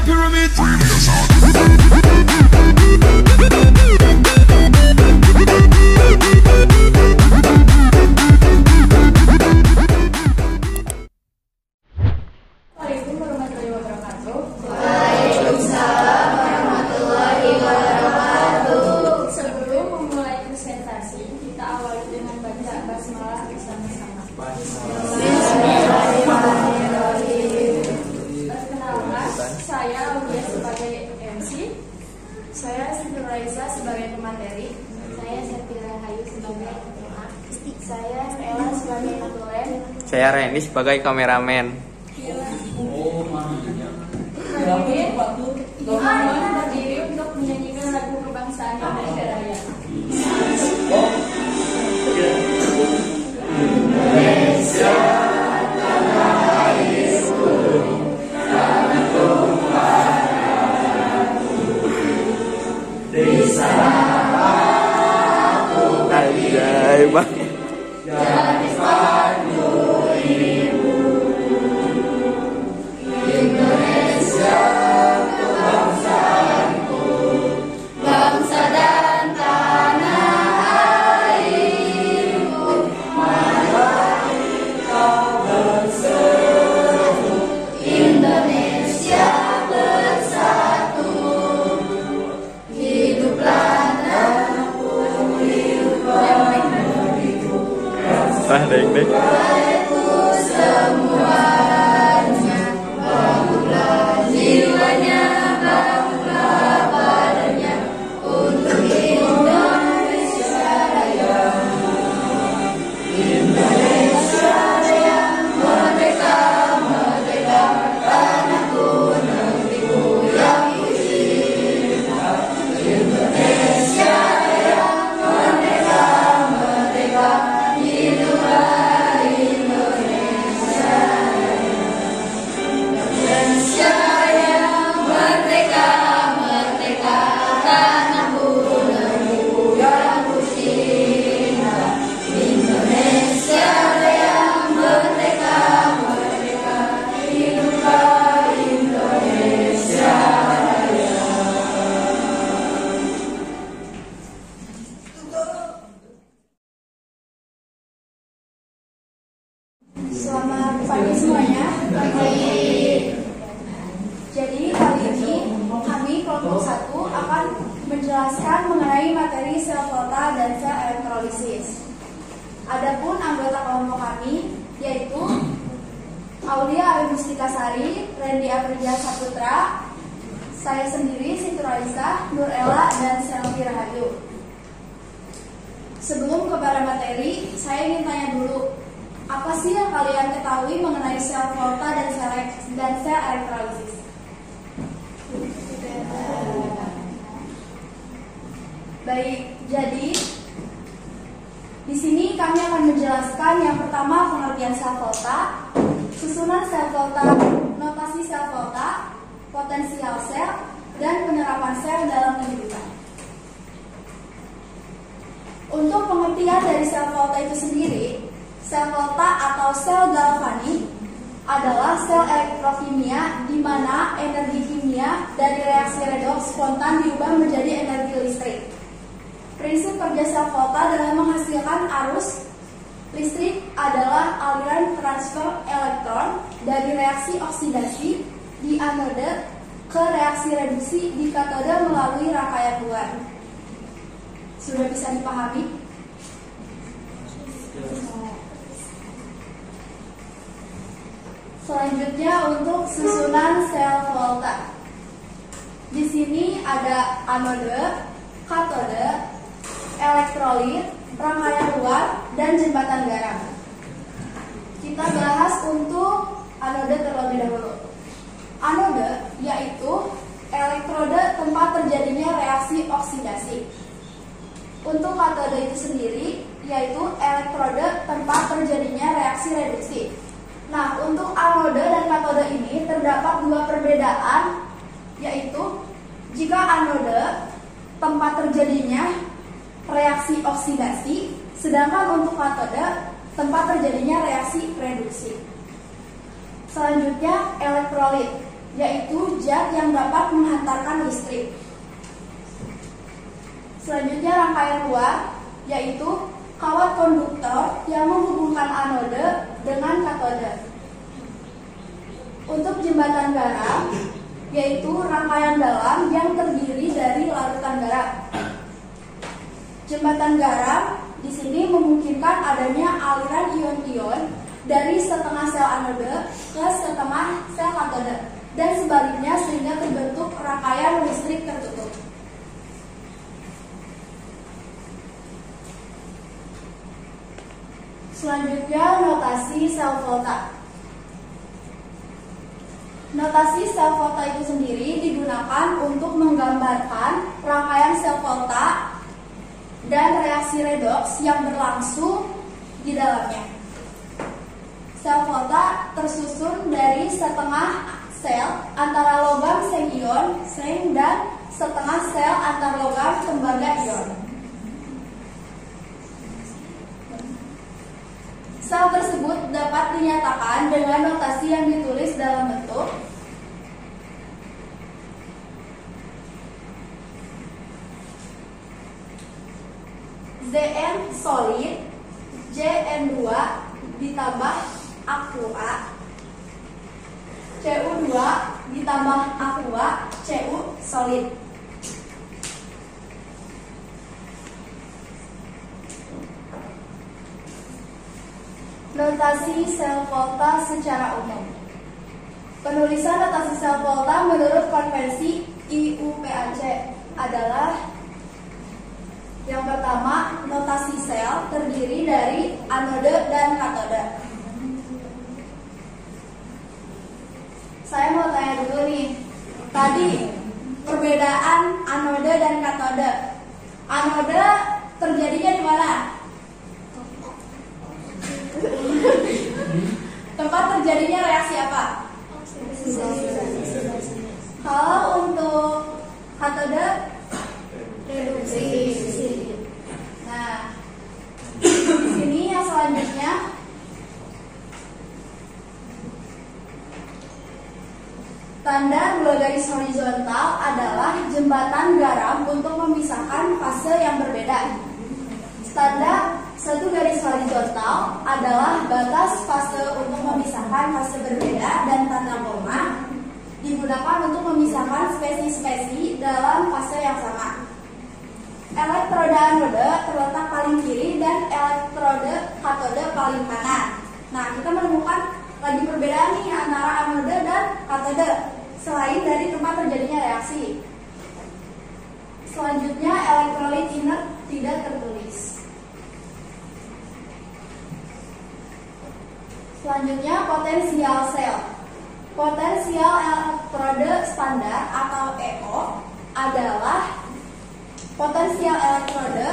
pyramid. Assalamualaikum warahmatullahi wabarakatuh. Waalaikumsalam warahmatullahi wabarakatuh. Sebelum memulai presentasi, kita awali dengan baca basmalah bersama-sama. Bismillahirrahmanirrahim. Perkenalkan, saya Aulia sebagai MC, saya Siti Raisa sebagai pemateri, saya Safira Hayu sebagai tema, saya Ella sebagai notulen, saya Randy sebagai kameramen. berdiri untuk menyanyikan lagu kebangsaan Indonesia Raya. Indonesia tanah airku, tanah tumpahku, di sana aku Anjay, Bang. jadi pandu ibu. Indonesia kebangsaanku, bangsa dan tanah airku, mari kau bersatu, Indonesia bersatu, hiduplah negeriku, Dek. semuanya, bangunlah jiwanya, bangunlah badannya, untuk Indonesia Raya. Indonesia Raya, merdeka, merdeka, tanahku, negeriku yang ku cinta. Indonesia Raya, merdeka, merdeka, hiduplah Indonesia Raya. Indonesia Raya, merdeka, merdeka, tanahku, negeriku yang ku cinta. Indonesia Raya, merdeka, merdeka, hiduplah Indonesia Raya. Selamat pagi semuanya. Jadi kali ini kami kelompok 1 akan menjelaskan mengenai materi sel volta dan sel elektrolisis. Adapun anggota kelompok kami yaitu Aulia Agustika Sari, Randy Aprilia Saputra, saya sendiri Siti Raisa, Nur Ella, dan Selvi Rahayu. Sebelum kepada materi, saya ingin tanya dulu, apa sih yang kalian ketahui mengenai sel volta dan sel elektrolisis? Baik, jadi di sini kami akan menjelaskan yang pertama pengertian sel volta, susunan sel volta, notasi sel volta, potensial sel, dan penerapan sel dalam kehidupan. Untuk pengertian dari sel volta itu sendiri, sel volta atau sel galvanik adalah sel elektrokimia di mana energi kimia dari reaksi redoks spontan diubah menjadi energi listrik. Prinsip kerja sel volta dalam menghasilkan arus listrik adalah aliran transfer elektron dari reaksi oksidasi di anode ke reaksi reduksi di katode melalui rangkaian luar. Sudah bisa dipahami? Selanjutnya untuk susunan sel volta. Di sini ada anode, katode, elektrolit, rangkaian luar, dan jembatan garam. Kita bahas untuk anode terlebih dahulu. Anode yaitu elektrode tempat terjadinya reaksi oksidasi. Untuk katode itu sendiri yaitu elektrode tempat terjadinya reaksi reduksi. Nah, untuk anode dan katode ini terdapat dua perbedaan, yaitu jika anode tempat terjadinya reaksi oksidasi, sedangkan untuk katode tempat terjadinya reaksi reduksi. Selanjutnya elektrolit. yaitu zat yang dapat menghantarkan listrik. Selanjutnya rangkaian luar, yaitu kawat konduktor yang menghubungkan anode dengan katode. Untuk jembatan garam, yaitu rangkaian dalam yang terdiri dari larutan garam. Jembatan garam di sini memungkinkan adanya aliran ion-ion dari setengah sel anode ke setengah sel katode dan sebaliknya sehingga terbentuk rangkaian listrik tertutup. Selanjutnya notasi sel volta. Notasi sel volta itu sendiri digunakan untuk menggambarkan rangkaian sel volta dan reaksi redoks yang berlangsung di dalamnya. Sel volta tersusun dari setengah sel antara logam seng ion, seng, dan setengah sel antar logam tembaga ion. Sel tersebut dapat dinyatakan dengan notasi yang ditulis dalam bentuk Zn solid Jn2 ditambah Aqua Cu2 ditambah Aqua Cu solid. Notasi sel volta secara umum. Penulisan notasi sel volta menurut konvensi IUPAC adalah yang pertama, notasi sel terdiri dari anode dan katode. Saya mau tanya dulu nih, tadi perbedaan anode dan katode. Anode terjadinya di mana? Tempat terjadinya reaksi apa? Kalau untuk katode reduksi. Nah, di sini yang selanjutnya tanda dua garis horizontal adalah jembatan garam untuk memisahkan fase yang berbeda. Tanda satu garis horizontal adalah batas fase untuk memisahkan fase berbeda dan tanda koma digunakan untuk memisahkan spesies-spesies dalam fase yang sama. Elektroda anode terletak paling kiri dan elektroda katode paling kanan. Nah, kita menemukan lagi perbedaan nih antara anode dan katode selain dari tempat terjadinya reaksi. Selanjutnya elektrolit inert tidak tertulis. Selanjutnya potensial sel. Potensial elektrode standar atau EO adalah potensial elektrode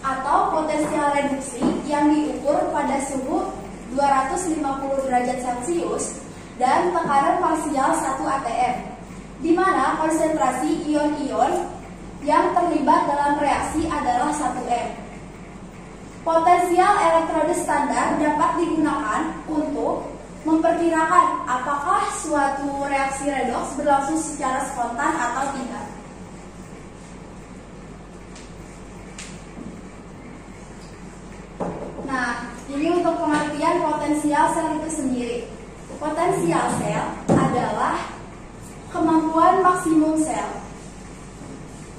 atau potensial reduksi yang diukur pada suhu 250 derajat Celcius dan tekanan parsial 1 atm, di mana konsentrasi ion-ion yang terlibat dalam reaksi adalah 1 m. Potensial elektrode standar dapat digunakan untuk memperkirakan apakah suatu reaksi redoks berlangsung secara spontan atau tidak. Nah, ini untuk pengertian potensial sel itu sendiri. Potensial sel adalah kemampuan maksimum sel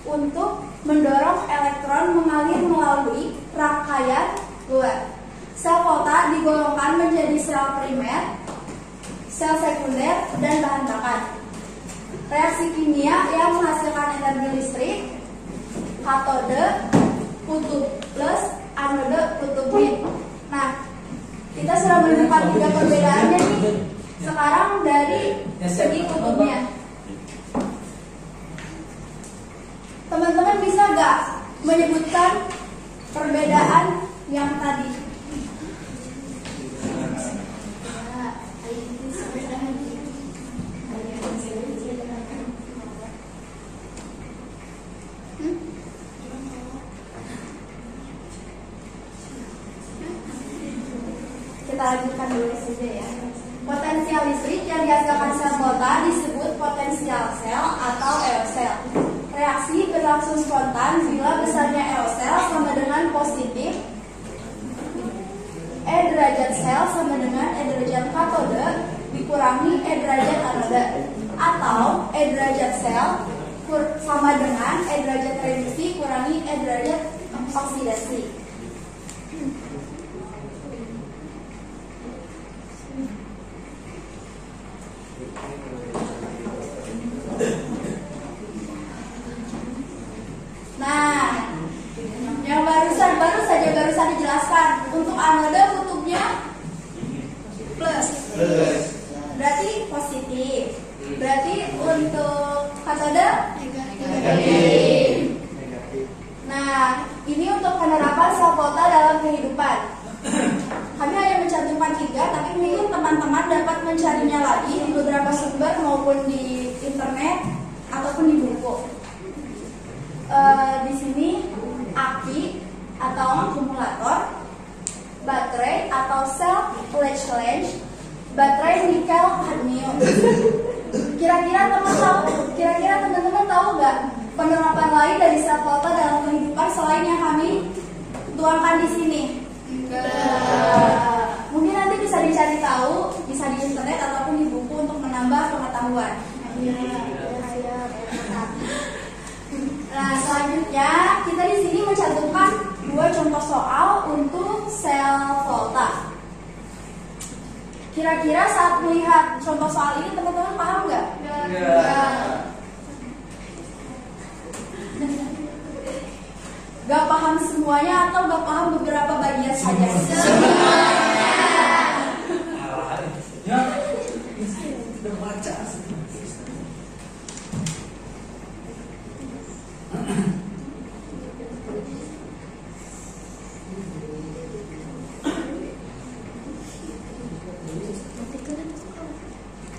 untuk mendorong elektron mengalir melalui rangkaian luar. Sel volta digolongkan menjadi sel primer, sel sekunder, dan bahan bakar. Reaksi kimia yang menghasilkan energi listrik, katode, kutub plus, anode, kutub min. Nah, kita sudah menemukan 3 perbedaannya nih. Sekarang dari segi kutubnya. Teman-teman bisa nggak menyebutkan perbedaan yang tadi? Kita lanjutkan dulu saja ya. Potensial listrik yang dihasilkan sel volta disebut potensial potensial sel atau eosel. Reaksi berlangsung spontan bila besarnya eosel sama dengan positif E derajat sel sama dengan E derajat katode dikurangi E derajat anode, atau E derajat sel sama dengan E derajat reduksi kurangi E derajat oksidasi. Nah, yang barusan dijelaskan, untuk anode kutubnya plus, berarti positif. Berarti untuk katode negatif. Nah, ini untuk penerapan sel volta dalam kehidupan. Kami hanya mencantumkan 3, tapi mungkin teman-teman dapat mencarinya lagi di beberapa sumber maupun di internet ataupun di buku. Di sini aki atau akumulator, baterai atau sel Lagrange, baterai nikel kadmium. Kira-kira teman-teman tahu nggak penerapan lain dari sel volta dalam kehidupan selain yang kami tuangkan di sini? Mungkin nanti bisa dicari tahu, bisa di internet ataupun di buku untuk menambah pengetahuan. Nah, selanjutnya kita di sini mencantumkan 2 contoh soal untuk sel volta. Kira-kira saat melihat contoh soal ini teman-teman paham nggak? Gak paham semuanya atau gak paham beberapa bagian saja?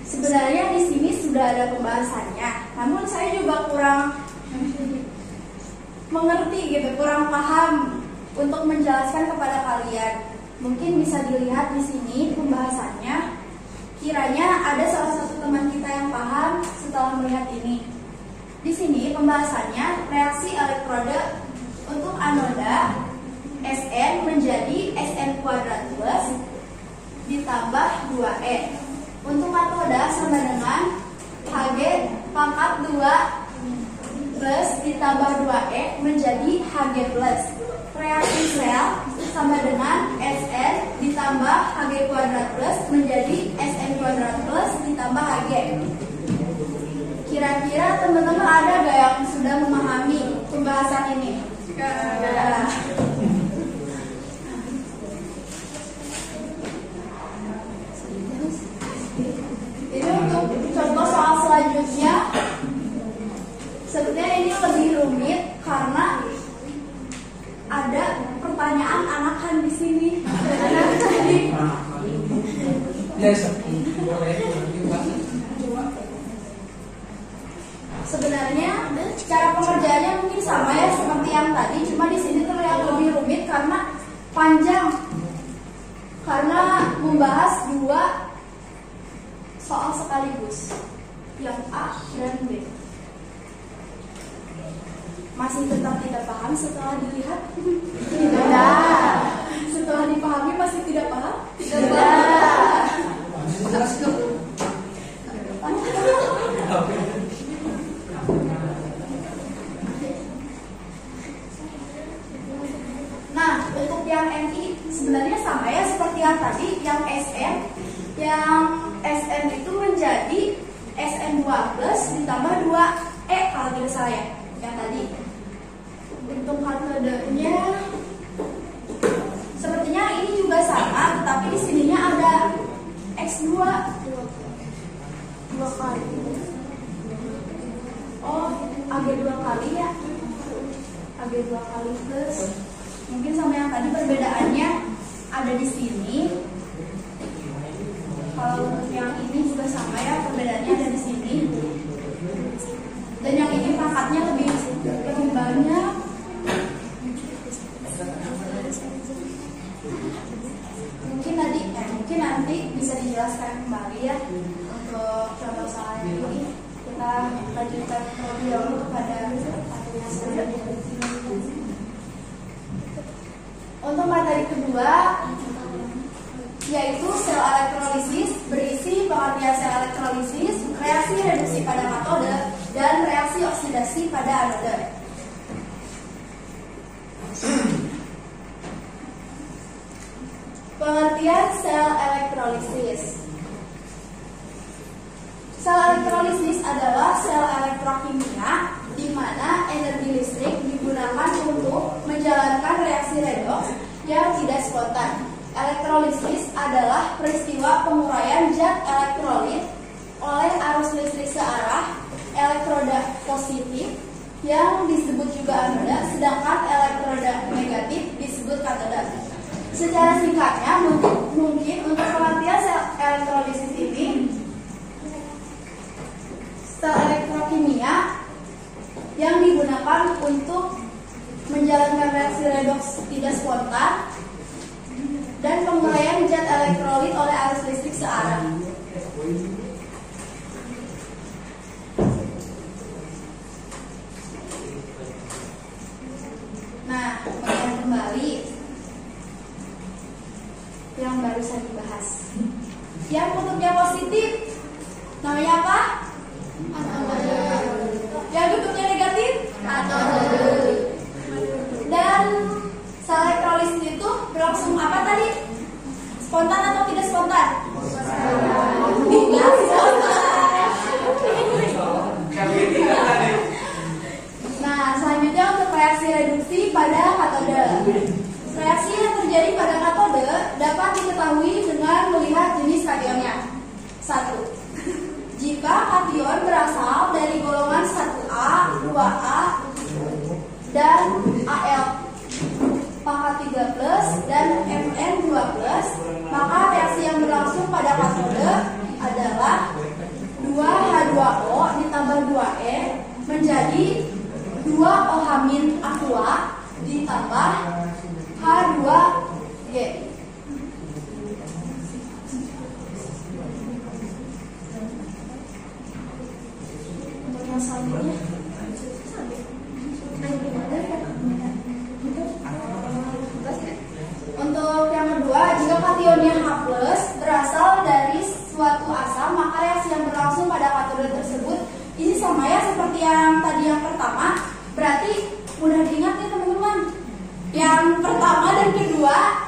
Sebenarnya di sini sudah ada pembahasannya, namun saya juga kurang mengerti gitu, kurang paham untuk menjelaskan kepada kalian. Mungkin bisa dilihat di sini pembahasannya. Kiranya ada salah satu teman kita yang paham setelah melihat ini. Di sini pembahasannya reaksi elektrode untuk anoda Sn menjadi Sn kuadrat plus ditambah 2e. Untuk katoda sama dengan Hg pangkat 2 plus ditambah 2e menjadi Hg plus. Reaksi sel sama dengan Sn ditambah Hg kuadrat plus menjadi Sn kuadrat plus ditambah Hg. Kira-kira teman-teman ada gak yang sudah memahami pembahasan ini? Ini untuk contoh soal selanjutnya. Sebenarnya ini lebih rumit karena ada pertanyaan anakan di sini. Sebenarnya cara pengerjaannya mungkin sama ya seperti yang tadi, cuma di sini terlihat lebih rumit karena panjang, karena membahas 2 soal sekaligus, yang A dan B. Masih tetap tidak paham setelah dilihat? Tidak. Setelah dipahami masih tidak paham? Tidak. Nah, untuk yang NI sebenarnya sama ya seperti yang tadi, yang SN. Yang SN itu menjadi SN2 plus ditambah 2E kalau tidak salah ya, yang tadi. Untuk katodenya sepertinya ini juga sama, tetapi di sininya ada X2 2 kali. Oh, AG 2 kali ya. AG 2 kali plus. Mungkin sama yang tadi perbedaannya ada di sini. Kalau untuk yang ini juga sama ya, perbedaannya ada di sini. Dan yang ini pangkatnya lebih banyak. Mungkin nanti bisa dijelaskan kembali ya untuk contoh soal ini. Kita kita lanjutkan terlebih dahulu kepada materinya selanjutnya. Untuk materi kedua, yaitu sel elektrolisis, berisi pengertian sel elektrolisis, reaksi reduksi pada katode, dan reaksi oksidasi pada anode. Pengertian sel elektrolisis. Sel elektrolisis adalah sel elektrokimia di mana energi listrik digunakan untuk menjalankan reaksi redoks yang tidak spontan. Elektrolisis adalah peristiwa penguraian zat elektrolit oleh arus listrik searah elektroda positif yang disebut juga anoda, sedangkan elektroda negatif disebut katoda. Secara singkatnya, mungkin untuk pengertian sel elektrolisis ini, sel elektrokimia yang digunakan untuk menjalankan reaksi redoks tidak spontan dan penguraian zat elektrolit oleh arus listrik searah. Nah, kemudian kembali yang barusan dibahas. Yang kutubnya positif namanya apa? Anode. Yang kutubnya negatif? Anode. Dan sel elektrolisis itu berlangsung apa tadi? Spontan atau tidak spontan? Tidak spontan. Nah, selanjutnya untuk reaksi reduksi pada katode. Reaksi yang terjadi pada katode dapat diketahui dengan melihat jenis kationnya. 1. Jika kation berasal dari golongan 1A, 2A, dan Al pangkat 3+, dan Mn 2+, maka reaksi yang berlangsung pada katode adalah 2H2O ditambah 2E menjadi 2O- aqua ditambah H2G. Untuk yang selanjutnya, untuk yang kedua, jika kationnya H+ berasal dari suatu asam, maka reaksi yang berlangsung pada katode tersebut ini sama ya seperti yang tadi yang pertama. Berarti mudah diingat ya teman-teman. Yang pertama dan kedua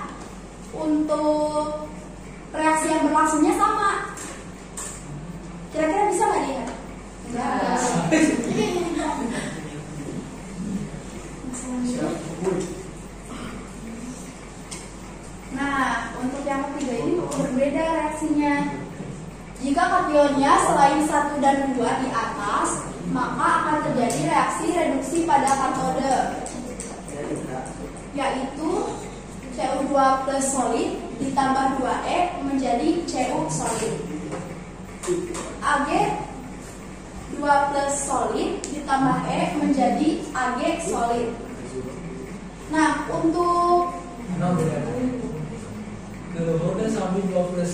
untuk reaksi yang berlangsungnya sama. Kira-kira bisa nggak diingat? Nah, untuk yang ketiga ini berbeda reaksinya. Jika kationnya selain 1 dan 2 di atas, maka akan terjadi reaksi reduksi pada katode, yaitu Cu2 plus solid ditambah 2E menjadi Cu solid. Ag 2 plus solid ditambah E menjadi Ag solid. Nah, untuk Kemudian sambil 2 plus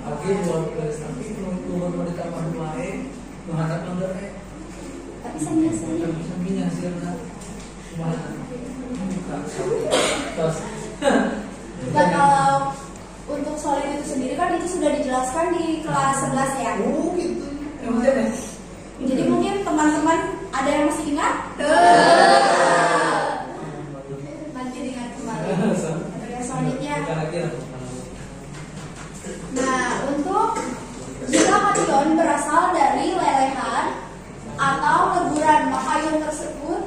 Ag 2 plus, tapi kalau ditambah 2E mengharapkan ada E. tapi Sampingnya hasilnya nah, kalau untuk solid itu sendiri kan itu sudah dijelaskan di kelas 11 ya. Oh gitu. Jadi mungkin teman-teman ada yang masih ingat? Nanti diingat kembali. Yang selanjutnya. Nah, untuk jika kation berasal dari lelehan atau leburan, maka ion tersebut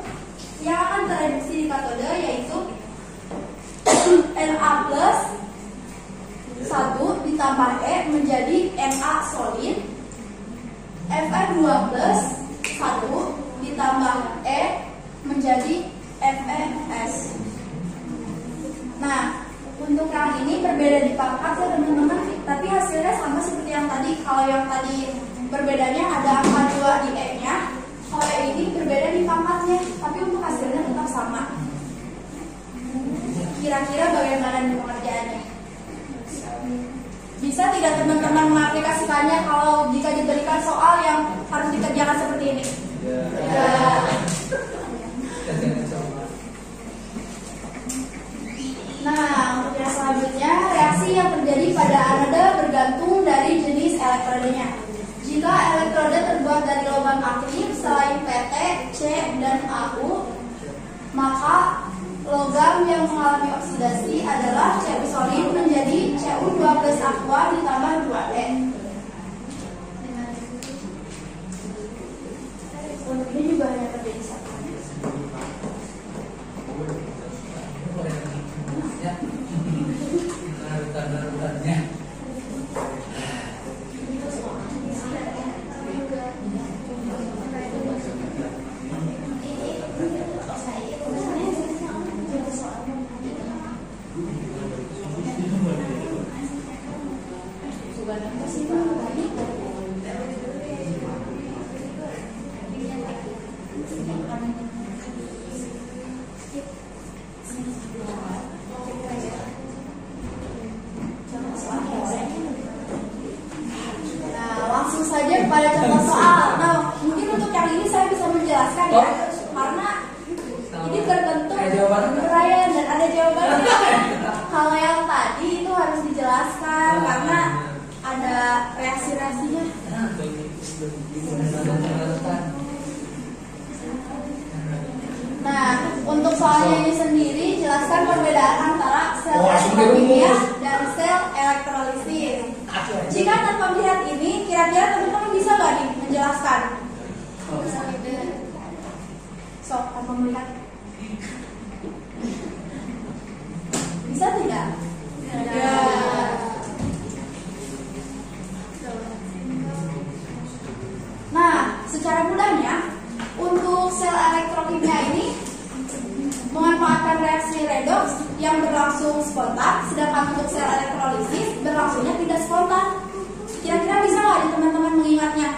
yang akan tereduksi di katode yaitu Na plus 1 ditambah E menjadi Na solid, Fe2 plus 1 ditambah E menjadi FeS. Nah, untuk yang ini berbeda di pangkat ya teman-teman, tapi hasilnya sama seperti yang tadi. Kalau yang tadi perbedaannya ada angka 2 di E-nya, kalau ini berbeda di pangkatnya, tapi untuk hasilnya tetap sama. Kira-kira bagaimana di pengerjaannya? Bisa tidak teman-teman mengaplikasikannya kalau jika diberikan soal yang harus dikerjakan Nah, untuk yang selanjutnya, reaksi yang terjadi pada anoda bergantung dari jenis elektrodenya. Jika elektroda terbuat dari logam aktif selain PT, C, dan AU, maka logam yang mengalami oksidasi adalah Cu solid menjadi Cu2 plus aqua ditambah 2E. Untuk ini juga hanya terjadi satu. Langsung saja kepada contoh soal. Nah, mungkin untuk yang ini saya bisa menjelaskan ya, karena ini berbentuk uraian dan ada jawabannya. Kalau yang tadi itu harus dijelaskan karena ada reaksi-reaksinya. Nah, untuk soalnya ini sendiri, jelaskan perbedaan antara sel elektrokimia dan sel elektrolisis. Jika tanpa melihat ini, kira-kira teman-teman bisa nggak nih menjelaskan? So, tanpa melihat. Bisa tidak? Ya. Nah, secara mudahnya, untuk sel elektrokimia ini memanfaatkan reaksi redoks yang berlangsung spontan, sedangkan untuk sel elektrolisis berlangsungnya tidak spontan. Kira-kira bisa nggak nih teman-teman mengingatnya?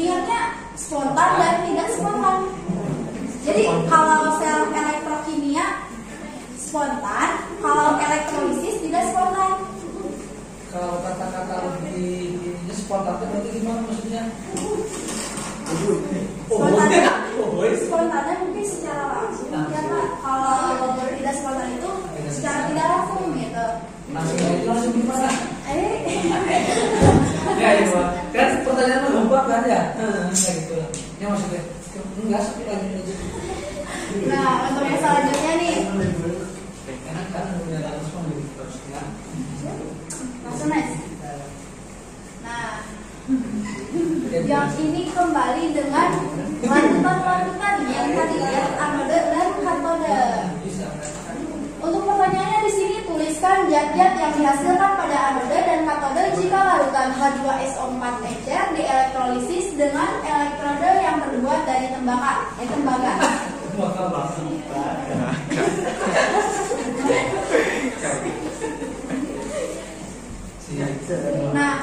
Ingatnya spontan dan tidak spontan. Jadi kalau sel elektrokimia spontan, kalau elektrolisis tidak spontan. Kalau kata-kata lebih ini spontan itu berarti gimana maksudnya? Spontannya mungkin secara langsung, karena kalau tidak spontan itu secara tidak langsung gitu. Langsung gimana? Ya itu kan pertanyaan gampang kan ya? Kayak gitu lah. Ya maksudnya enggak seperti lagi. Nah, untuk yang selanjutnya nih. Karena kan udah langsung terus ya. Langsung nice. Nah, yang ini kembali dengan lanjutan yang tadi ya, anode dan katode. Untuk pertanyaannya di sini tuliskan zat-zat yang dihasilkan pada anode dan katode jika larutan H2SO4 encer dielektrolisis dengan elektrode yang terbuat dari tembaga. Nah,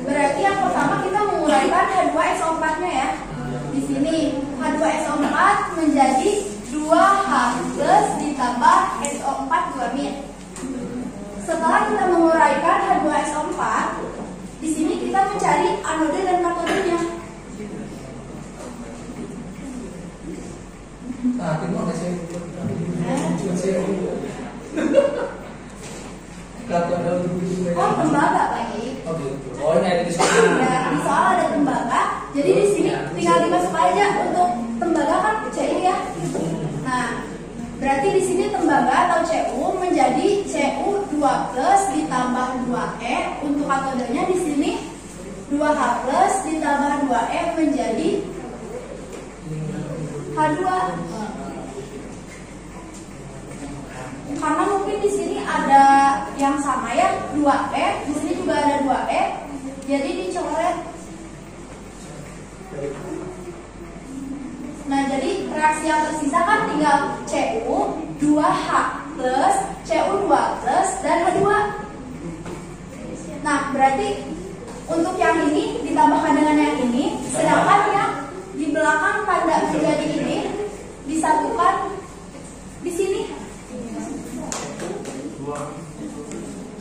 berarti yang pertama kita menguraikan H2SO4-nya ya. Di sini H2SO4 menjadi 2H plus ditambah SO4 2-min. Setelah kita menguraikan H2SO4, di sini kita mencari anode dan katodenya. Oh, tembaga lagi. Oh, ini ada di sini. Ya, di soal ada tembaga. Jadi di sini tinggal dimasuk aja untuk tembaga kan Cu ya. Nah, berarti di sini tembaga atau Cu menjadi Cu2 plus ditambah 2E. Untuk katodenya di sini 2H plus ditambah 2E menjadi H2. Karena mungkin di sini ada yang sama ya, 2E, di sini juga ada 2E, jadi dicoret. Nah, jadi reaksi yang tersisa kan tinggal Cu, 2H plus, Cu2 plus, dan H2. Nah, berarti untuk yang ini ditambahkan dengan yang ini, sedangkan yang di belakang tanda menjadi ini disatukan di sini.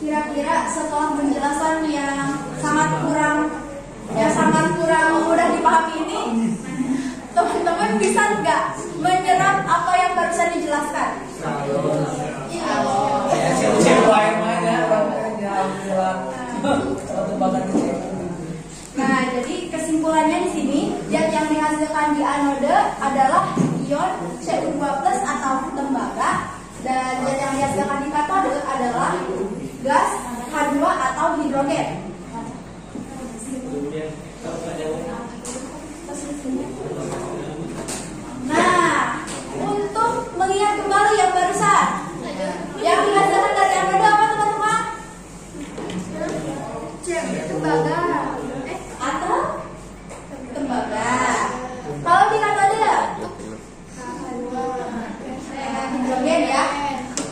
Kira-kira setelah penjelasan yang sangat kurang mudah dipahami ini, Teman-teman bisa nggak menyerap apa yang barusan dijelaskan? Nah, jadi kesimpulannya di sini zat yang dihasilkan di anode adalah ion Cu2+ atau tembaga, dan zat yang dihasilkan di katode adalah gas H2 atau hidrogen. Nah, untuk mengingat kembali yang barusan, yang dihasilkan dari anode apa teman-teman? Tembaga atau tembaga. Kalau di katode hidrogen ya.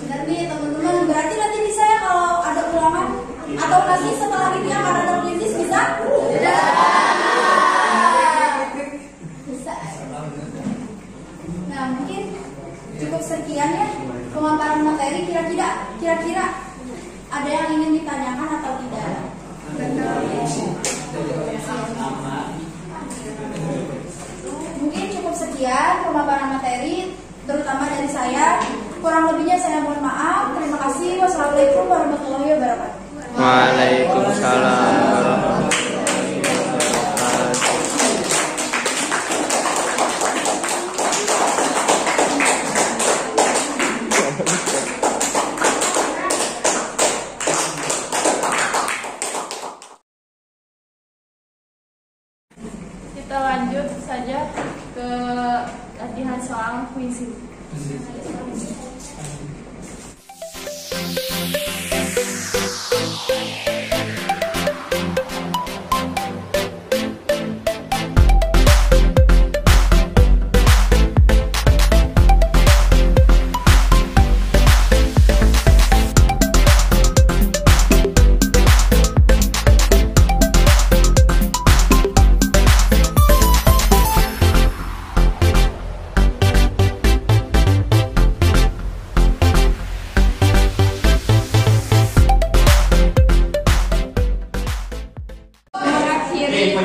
Benar nih teman-teman. Berarti nanti bisa ya kalau ada ulangan atau nanti setelah ini akan ada kuis bisa? Bisa. Nah, mungkin cukup sekian ya pemaparan materi. Kira-kira ada yang ingin ditanyakan atau tidak? Mungkin cukup sekian pemaparan materi, terutama dari saya. Kurang lebihnya saya mohon maaf. Terima kasih. Wassalamualaikum warahmatullahi wabarakatuh. Waalaikumsalam warahmatullahi wabarakatuh. Kita lanjut saja ke latihan soal puisi.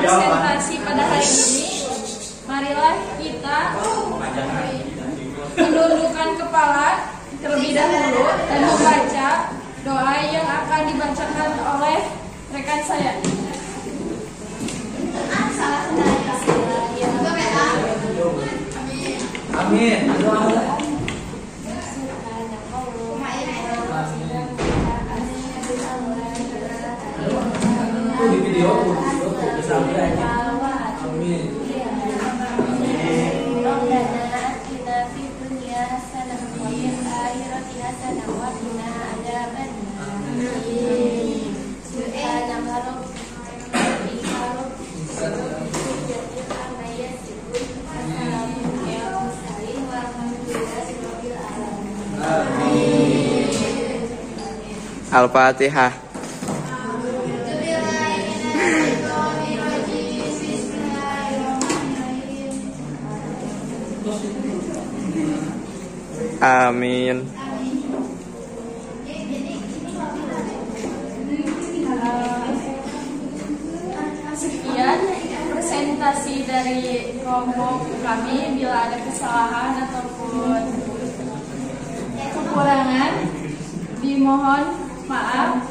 Presentasi pada hari ini, marilah kita menundukkan kepala terlebih dahulu dan membaca doa yang akan dibacakan oleh rekan saya. Amin. Di video sampai aja. Amin. Al-Fatihah. Amin. Sekian presentasi dari kelompok kami. Bila ada kesalahan ataupun kekurangan, dimohon maaf.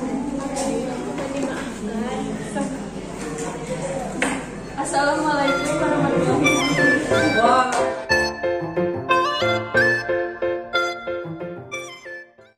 Assalamualaikum warahmatullahi wabarakatuh.